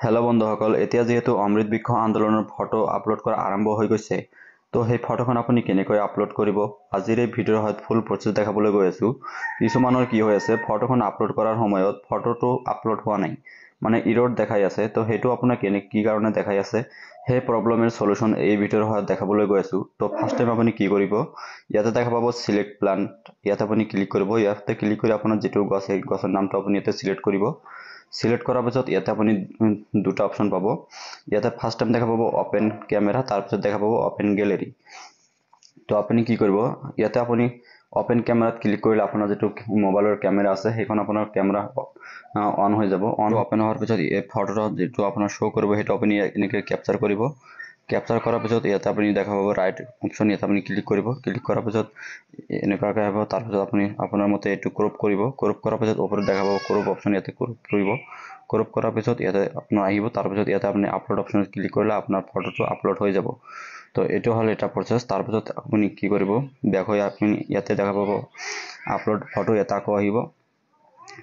Hello' বন্ধুসকল, এতিয়া যেহেতু অমৃত বৃক্ষ আন্দোলনৰ ফটো আপলোড কৰা আৰম্ভ হৈ গৈছে, তো সেই ফটোখন আপুনি কেনেকৈ আপলোড কৰিব আজিৰ এই ভিডিঅ'ৰ সহায়ত ফুল প্ৰচেছ দেখাবলৈ গৈ আছোঁ। কিছুমানৰ কি হৈ আছে, ফটোখন আপলোড কৰাৰ সময়ত ফটোটো আপলোড হোৱা নাই, মানে ইৰ'ৰ দেখাই আছে। তো সেইটো আপোনাৰ কি কাৰণে দেখাই আছে, সেই প্ৰব্লেমৰ সলিউশ্যন এই ভিডিঅ'ৰ সহায়ত দেখাবলৈ গৈ আছোঁ। তো ফাৰ্ষ্ট টাইম আপুনি কি কৰিব, ইয়াতে দেখা পাব চিলেক্ট প্লান্ট, ইয়াতে আপুনি ক্লিক কৰিব। ইয়াতে ক্লিক কৰি আপোনাৰ যিটো গছ, সেই গছৰ নামটো আপুনি ইয়াতে চিলেক্ট কৰিব। সিলেক্ট কৰাৰ পিছত ইয়াতে আপুনি দুটা অপশন পাব। ইয়াতে ফাৰ্ষ্ট টাইম দেখা পাব ওপেন ক্যামেৰা, তাৰপিছত দেখা পাব ওপেন গ্যালাৰি। তো আপুনি কি কৰিব, ইয়াতে আপুনি ওপেন ক্যামেৰাত ক্লিক কৰিলে আপোনাৰ যেটো মোবাইলৰ ক্যামেৰা আছে সেইখন আপোনাৰ ক্যামেৰা অন হৈ যাব। অন ওপেন হোৱাৰ পিছত এই ফটোটো যেটো আপোনাৰ শো কৰিব সেইটো আপুনি এনেকৈ ক্যাপচাৰ কৰিব। ক্যাপচাৰ কৰাৰ পিছত ইয়াতে আপুনি দেখা পাব ৰাইট অপশন, ইয়াতে আপুনি ক্লিক কৰিব। ক্লিক কৰাৰ পিছত এনেকুৱাকৈ আহিব। তাৰপিছত আপুনি আপোনাৰ মতে এইটো ক্ৰপ কৰিব। ক্ৰপ কৰাৰ পিছত ওপৰত দেখা পাব ক্ৰপ অপশন, ইয়াতে ক্ৰপ কৰিব। ক্ৰপ কৰাৰ পিছত ইয়াতে আপোনাৰ আহিব। তাৰপিছত ইয়াতে আপুনি আপলোড অপশনত ক্লিক কৰিলে আপোনাৰ ফটোটো আপলোড হৈ যাব। তো এইটো হ'ল এটা প্ৰচেছ। তাৰপিছত আপুনি কি কৰিব, ব্যাক হৈ আপুনি ইয়াতে দেখা পাব আপলোড ফটো, এটা আকৌ আহিব।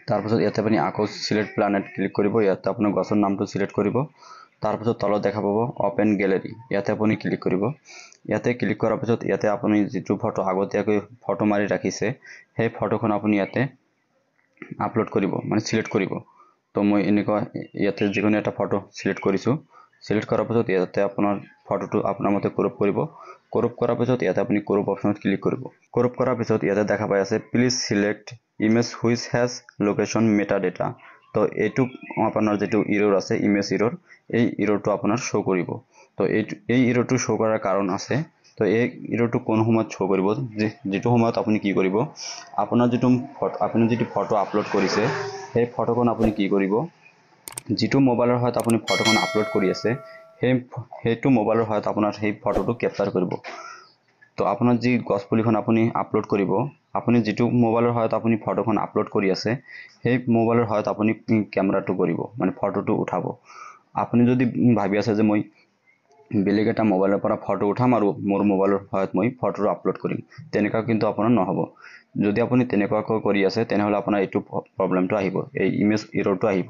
তাৰপিছত ইয়াতে আপুনি আকৌ সিলেক্ট প্লানেট ক্লিক কৰিব। ইয়াতে আপোনাৰ গছৰ নামটো সিলেক্ট কৰিব। তাৰপিছত তলত দেখা পাব ওপেন গ্যালাৰি, ইয়াতে আপুনি ক্লিক কৰিব। ইয়াতে ক্লিক কৰাৰ পিছত ইয়াতে আপুনি যেটো ফটো আগতীয়াকৈ ফটো মাৰি ৰাখিছে সেই ফটোখন আপুনি ইয়াতে আপলোড কৰিব, মানে সিলেক্ট কৰিব। তো মই এনেকুৱা ইয়াতে যিকোনো এটা ফটো সিলেক্ট কৰিছোঁ। সিলেক্ট কৰাৰ পিছত ইয়াতে আপোনাৰ ফটোটো আপোনাৰ মতে ক্ৰপ কৰিব। ক্ৰপ কৰাৰ পিছত ইয়াতে আপুনি ক্ৰপ অপশনত ক্লিক কৰিব। ক্ৰপ কৰাৰ পিছত ইয়াতে দেখা পাই আছে please select image which has location meta data. তো এইটো আপোনাৰ যেটো ইৰ'ৰ আছে, ইমেজ ইৰ'ৰ, এই ইৰ'ৰটো আপোনাৰ শো কৰিব। তো এই ইৰ'ৰটো শো কৰাৰ কাৰণ আছে। তো এই ইৰ'ৰটো কোন সময়ত শো কৰিব, যেটো সময়ত আপুনি কি কৰিব, আপোনাৰ যেটো আপুনি যেটো ফটো আপলোড কৰিছে সেই ফটোখন আপুনি কি কৰিব, যেটো মোবাইলৰ সহায়ত আপুনি ফটোখন আপলোড কৰি আছে সেইটো মোবাইলৰ সহায়ত আপোনাৰ সেই ফটোটো ক্যাপচাৰ কৰিব। তো আপোনাৰ যি গছ পুলিখন আপুনি আপলোড কৰিব, আপুনি যেটো মোবাইলৰ সহায়ত আপুনি ফটোখন আপলোড কৰি আছে সেই মোবাইলৰ সহায়ত আপুনি ক্যামেৰাটো কৰিব, মানে ফটোটো উঠাব। আপুনি যদি ভাবি আছে যে মই বেলেগ এটা মোবাইলৰ পৰা ফটো উঠাম আৰু মোৰ মোবাইলৰ সহায়ত মই ফটোটো আপলোড কৰিম, তেনেকা কিন্তু আপোনাৰ নহব। যদি আপুনি তেনেকুৱাকৈ কৰি আছে তেনেহলে আপোনাৰ এইটো প্ৰবলেমটো আহিব, এই ইমেজ ইৰৰটো আহিব।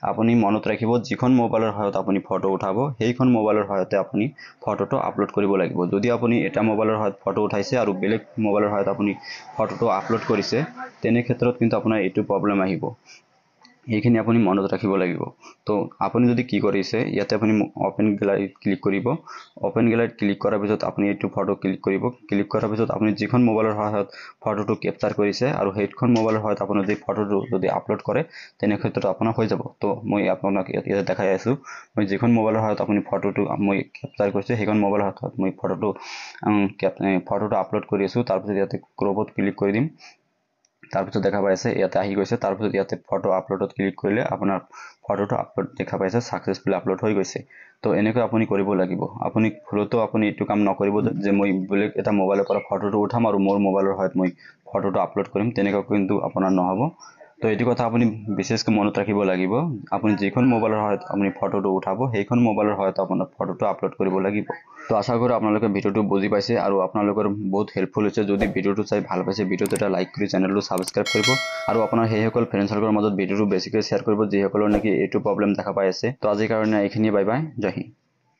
আপুনি মনত ৰাখিব, যিখন মোবাইলৰ সহায়ত আপুনি ফটো উঠাব সেইখন মোবাইলৰ সহায়তে আপুনি ফটোটো আপলোড কৰিব লাগিব। যদি আপুনি এটা মোবাইলৰ সহায়ত ফটো উঠাইছে আৰু বেলেগ মোবাইলৰ সহায়ত আপুনি ফটোটো আপলোড কৰিছে, তেনে ক্ষেত্ৰত কিন্তু আপোনাৰ এইটো প্ৰবলেম আহিব। এইখিনি আপুনি মনত ৰাখিব লাগিব। তো আপুনি যদি কি কৰিছে, ইয়াতে আপুনি ওপেন গ্যালাৰিত ক্লিক কৰিব। ওপেন গ্যালাৰিত ক্লিক কৰাৰ পিছত আপুনি এইটো ফটো ক্লিক কৰিব। ক্লিক কৰাৰ পিছত আপুনি যিখন মোবাইলৰ সহায়ত ফটোটো ক্যাপচাৰ কৰিছে আৰু সেইখন মোবাইলৰ সহায়ত আপোনাৰ যদি ফটোটো যদি আপলোড কৰে তেনে ক্ষেত্ৰত আপোনাৰ হৈ যাব। তো মই আপোনাক ইয়াতে দেখাই আছোঁ, মই যিখন মোবাইলৰ সহায়ত আপুনি ফটোটো মই ক্যাপচাৰ কৰিছে সেইখন মোবাইলৰ সহায়ত মই ফটোটো আপলোড কৰি আছোঁ। তাৰপিছত ইয়াতে ক্ৰপত ক্লিক কৰি দিম। তাৰপিছত দেখা পাইছে ইয়াতে আহি গৈছে। তাৰপিছত ইয়াতে ফটো আপলোডত ক্লিক কৰিলে আপোনাৰ ফটোটো আপলোড দেখা পাইছে, সাকসেসফুলি আপলোড হৈ গৈছে। তো এনেকৈ আপুনি কৰিব লাগিব। আপুনি ভুলতো আপুনি এইটো কাম নকৰিব যে মই বেলেগ এটা মোবাইলৰ পৰা ফটোটো উঠাম আৰু মোৰ মোবাইলৰ সহায়ত মই ফটোটো আপলোড কৰিম, তেনেকুৱা কিন্তু আপোনাৰ নহব। তো এইটো কথা আপুনি বিশেষকৈ মনত ৰাখিব লাগিব। আপুনি যিখন মোবাইলৰ সহায়ত আপুনি ফটোটো উঠাব সেইখন মোবাইলৰ সহায়ত আপোনাৰ ফটোটো আপলোড কৰিব লাগিব। তো আশা কৰোঁ আপোনালোকে ভিডিঅ'টো বুজি পাইছে আৰু আপোনালোকৰ বহুত হেল্পফুল হৈছে। যদি ভিডিঅ'টো চাই ভাল পাইছে, ভিডিঅ'টো এটা লাইক কৰি চেনেলটো সাবস্ক্ৰাইব কৰিব আৰু আপোনাৰ সেইসকল ফ্ৰেণ্ড সাৰ্কলৰ মাজত ভিডিঅ'টো বেছিকৈ শ্বেয়াৰ কৰিব যিসকলৰ নেকি এইটো প্ৰবলেম দেখা পাই আছে। তো আজিৰ কাৰণে এইখিনি, বাই বাই, জয় হিন্দ।